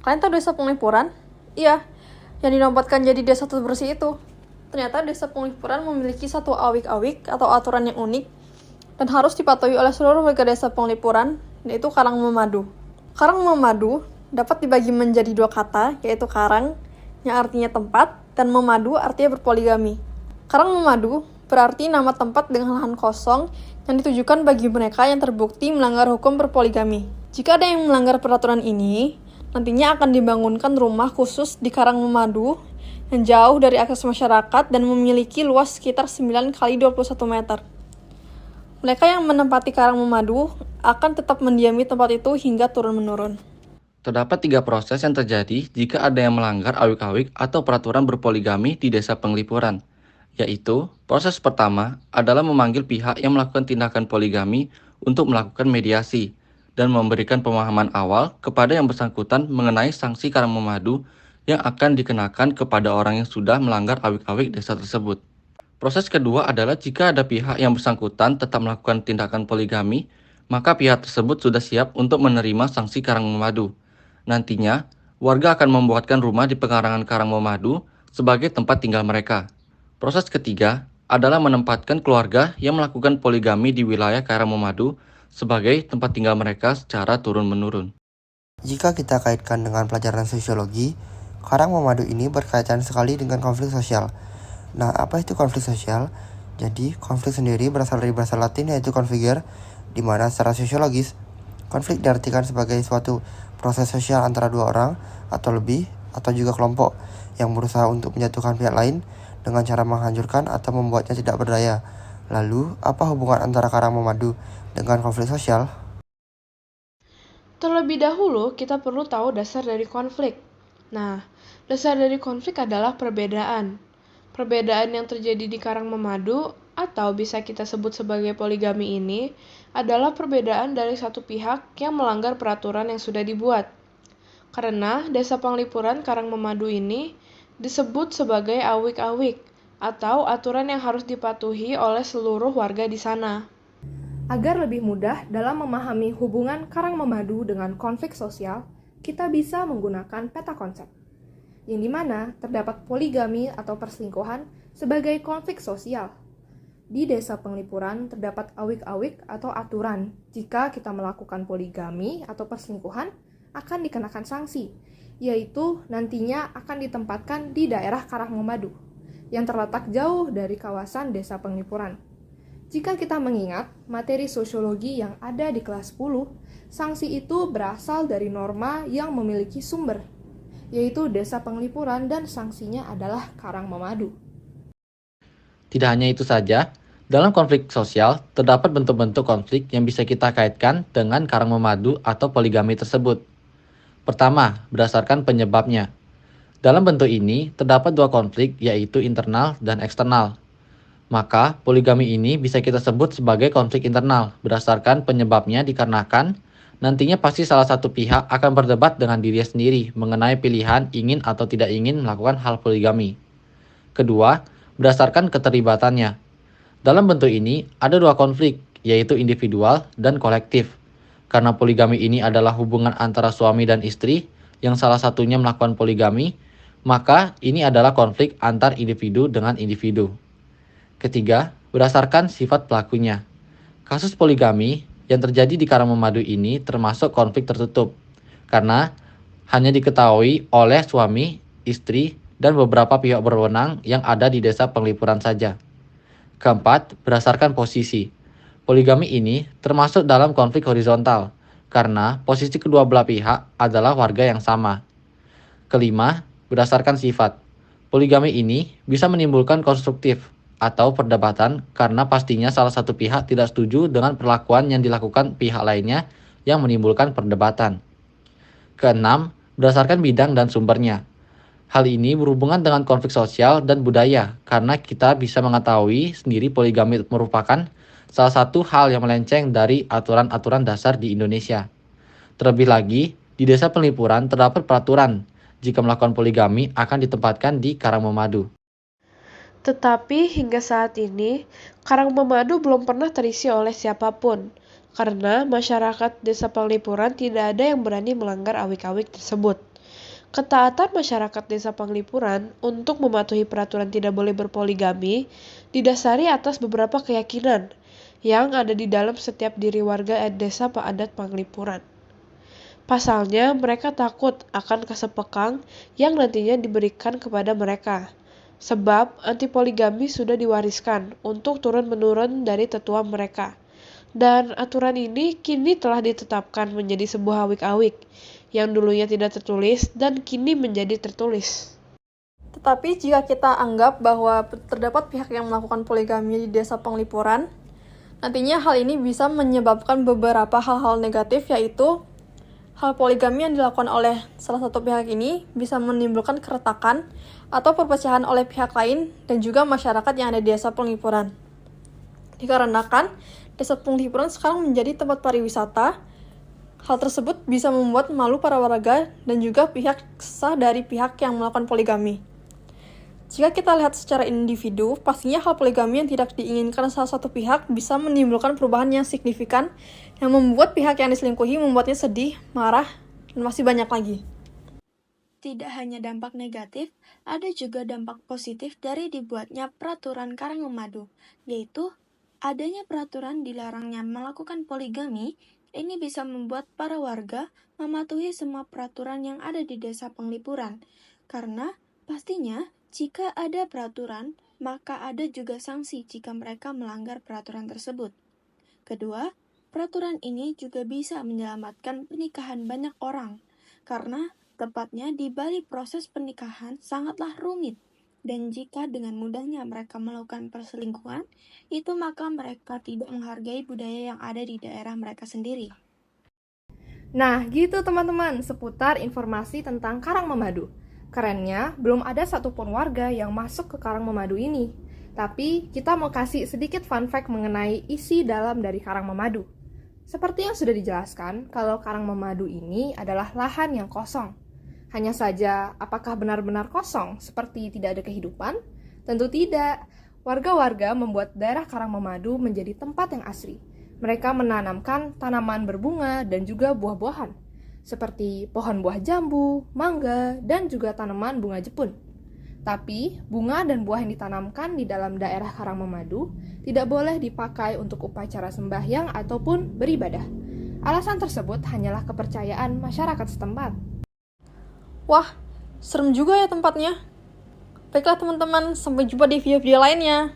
Kalian tahu desa Penglipuran? Iya, yang dinobatkan jadi desa terbersih itu. Ternyata desa Penglipuran memiliki satu awik-awik atau aturan yang unik dan harus dipatuhi oleh seluruh warga desa Penglipuran, yaitu karang memadu. Karang memadu dapat dibagi menjadi dua kata, yaitu karang, yang artinya tempat, dan memadu artinya berpoligami. Karang memadu berarti nama tempat dengan lahan kosong yang ditujukan bagi mereka yang terbukti melanggar hukum berpoligami. Jika ada yang melanggar peraturan ini, nantinya akan dibangunkan rumah khusus di Karang Memadu yang jauh dari akses masyarakat dan memiliki luas sekitar 9 x 21 meter. Mereka yang menempati Karang Memadu akan tetap mendiami tempat itu hingga turun-menurun. Terdapat 3 proses yang terjadi jika ada yang melanggar awik-awik atau peraturan berpoligami di desa Penglipuran, yaitu proses pertama adalah memanggil pihak yang melakukan tindakan poligami untuk melakukan mediasi dan memberikan pemahaman awal kepada yang bersangkutan mengenai sanksi Karang Memadu yang akan dikenakan kepada orang yang sudah melanggar awik-awik desa tersebut. Proses kedua adalah jika ada pihak yang bersangkutan tetap melakukan tindakan poligami, maka pihak tersebut sudah siap untuk menerima sanksi Karang Memadu. Nantinya, warga akan membuatkan rumah di pekarangan Karang Memadu sebagai tempat tinggal mereka. Proses ketiga adalah menempatkan keluarga yang melakukan poligami di wilayah Karang Memadu sebagai tempat tinggal mereka secara turun-menurun. Jika kita kaitkan dengan pelajaran sosiologi, Karang Memadu ini berkaitan sekali dengan konflik sosial. Nah, apa itu konflik sosial? Jadi, konflik sendiri berasal dari bahasa Latin yaitu confligere, di mana secara sosiologis, konflik diartikan sebagai suatu proses sosial antara dua orang atau lebih, atau juga kelompok yang berusaha untuk menjatuhkan pihak lain dengan cara menghancurkan atau membuatnya tidak berdaya. Lalu, apa hubungan antara Karang Memadu dengan konflik sosial? Terlebih dahulu, kita perlu tahu dasar dari konflik. Nah, dasar dari konflik adalah perbedaan. Perbedaan yang terjadi di Karang Memadu, atau bisa kita sebut sebagai poligami ini, adalah perbedaan dari satu pihak yang melanggar peraturan yang sudah dibuat. Karena desa Penglipuran Karang Memadu ini disebut sebagai awik-awik, atau aturan yang harus dipatuhi oleh seluruh warga di sana. Agar lebih mudah dalam memahami hubungan Karang Memadu dengan konflik sosial, kita bisa menggunakan peta konsep, yang dimana terdapat poligami atau perselingkuhan sebagai konflik sosial. Di desa Penglipuran terdapat awik-awik atau aturan. Jika kita melakukan poligami atau perselingkuhan, akan dikenakan sanksi, yaitu nantinya akan ditempatkan di daerah Karang Memadu, yang terletak jauh dari kawasan desa Penglipuran. Jika kita mengingat materi sosiologi yang ada di kelas 10, sanksi itu berasal dari norma yang memiliki sumber, yaitu desa Penglipuran dan sanksinya adalah Karang Memadu. Tidak hanya itu saja, dalam konflik sosial terdapat bentuk-bentuk konflik yang bisa kita kaitkan dengan Karang Memadu atau poligami tersebut. Pertama, berdasarkan penyebabnya. Dalam bentuk ini terdapat dua konflik, yaitu internal dan eksternal. Maka, poligami ini bisa kita sebut sebagai konflik internal, berdasarkan penyebabnya dikarenakan nantinya pasti salah satu pihak akan berdebat dengan dirinya sendiri mengenai pilihan ingin atau tidak ingin melakukan hal poligami. Kedua, berdasarkan keterlibatannya. Dalam bentuk ini, ada dua konflik, yaitu individual dan kolektif. Karena poligami ini adalah hubungan antara suami dan istri, yang salah satunya melakukan poligami, maka ini adalah konflik antar individu dengan individu. Ketiga, berdasarkan sifat pelakunya. Kasus poligami yang terjadi di Karang Memadu ini termasuk konflik tertutup, karena hanya diketahui oleh suami, istri, dan beberapa pihak berwenang yang ada di desa Penglipuran saja. Keempat, berdasarkan posisi. Poligami ini termasuk dalam konflik horizontal, karena posisi kedua belah pihak adalah warga yang sama. Kelima, berdasarkan sifat. Poligami ini bisa menimbulkan konstruktif atau perdebatan karena pastinya salah satu pihak tidak setuju dengan perlakuan yang dilakukan pihak lainnya yang menimbulkan perdebatan. Keenam, berdasarkan bidang dan sumbernya. Hal ini berhubungan dengan konflik sosial dan budaya karena kita bisa mengetahui sendiri poligami merupakan salah satu hal yang melenceng dari aturan-aturan dasar di Indonesia. Terlebih lagi, di desa Penglipuran terdapat peraturan jika melakukan poligami akan ditempatkan di Karang Memadu. Tetapi hingga saat ini, Karang Memadu belum pernah terisi oleh siapapun, karena masyarakat desa Penglipuran tidak ada yang berani melanggar awik-awik tersebut. Ketaatan masyarakat Desa Penglipuran untuk mematuhi peraturan tidak boleh berpoligami didasari atas beberapa keyakinan yang ada di dalam setiap diri warga Desa adat Penglipuran. Pasalnya, mereka takut akan kesepekang yang nantinya diberikan kepada mereka. Sebab antipoligami sudah diwariskan untuk turun-menurun dari tetua mereka. Dan aturan ini kini telah ditetapkan menjadi sebuah awik-awik yang dulunya tidak tertulis dan kini menjadi tertulis. Tetapi jika kita anggap bahwa terdapat pihak yang melakukan poligami di Desa Penglipuran, nantinya hal ini bisa menyebabkan beberapa hal-hal negatif, yaitu hal poligami yang dilakukan oleh salah satu pihak ini bisa menimbulkan keretakan atau perpecahan oleh pihak lain dan juga masyarakat yang ada di Desa Penglipuran. Dikarenakan Desa Penglipuran sekarang menjadi tempat pariwisata, hal tersebut bisa membuat malu para warga dan juga pihak sah dari pihak yang melakukan poligami. Jika kita lihat secara individu, pastinya hal poligami yang tidak diinginkan salah satu pihak bisa menimbulkan perubahan yang signifikan yang membuat pihak yang diselingkuhi membuatnya sedih, marah, dan masih banyak lagi. Tidak hanya dampak negatif, ada juga dampak positif dari dibuatnya peraturan Karang Memadu, yaitu adanya peraturan dilarangnya melakukan poligami. Ini bisa membuat para warga mematuhi semua peraturan yang ada di Desa Penglipuran, karena pastinya jika ada peraturan, maka ada juga sanksi jika mereka melanggar peraturan tersebut. Kedua, peraturan ini juga bisa menyelamatkan pernikahan banyak orang, karena tepatnya di balik proses pernikahan sangatlah rumit, dan jika dengan mudahnya mereka melakukan perselingkuhan, itu maka mereka tidak menghargai budaya yang ada di daerah mereka sendiri. Nah, gitu teman-teman, seputar informasi tentang Karang Memadu. Kerennya, belum ada satupun warga yang masuk ke Karang Memadu ini. Tapi, kita mau kasih sedikit fun fact mengenai isi dalam dari Karang Memadu. Seperti yang sudah dijelaskan, kalau Karang Memadu ini adalah lahan yang kosong. Hanya saja, apakah benar-benar kosong seperti tidak ada kehidupan? Tentu tidak. Warga-warga membuat daerah Karang Memadu menjadi tempat yang asri. Mereka menanamkan tanaman berbunga dan juga buah-buahan, seperti pohon buah jambu, mangga, dan juga tanaman bunga jepun. Tapi, bunga dan buah yang ditanamkan di dalam daerah Karang Memadu tidak boleh dipakai untuk upacara sembahyang ataupun beribadah. Alasan tersebut hanyalah kepercayaan masyarakat setempat. Wah, serem juga ya tempatnya. Baiklah teman-teman, sampai jumpa di video-video lainnya.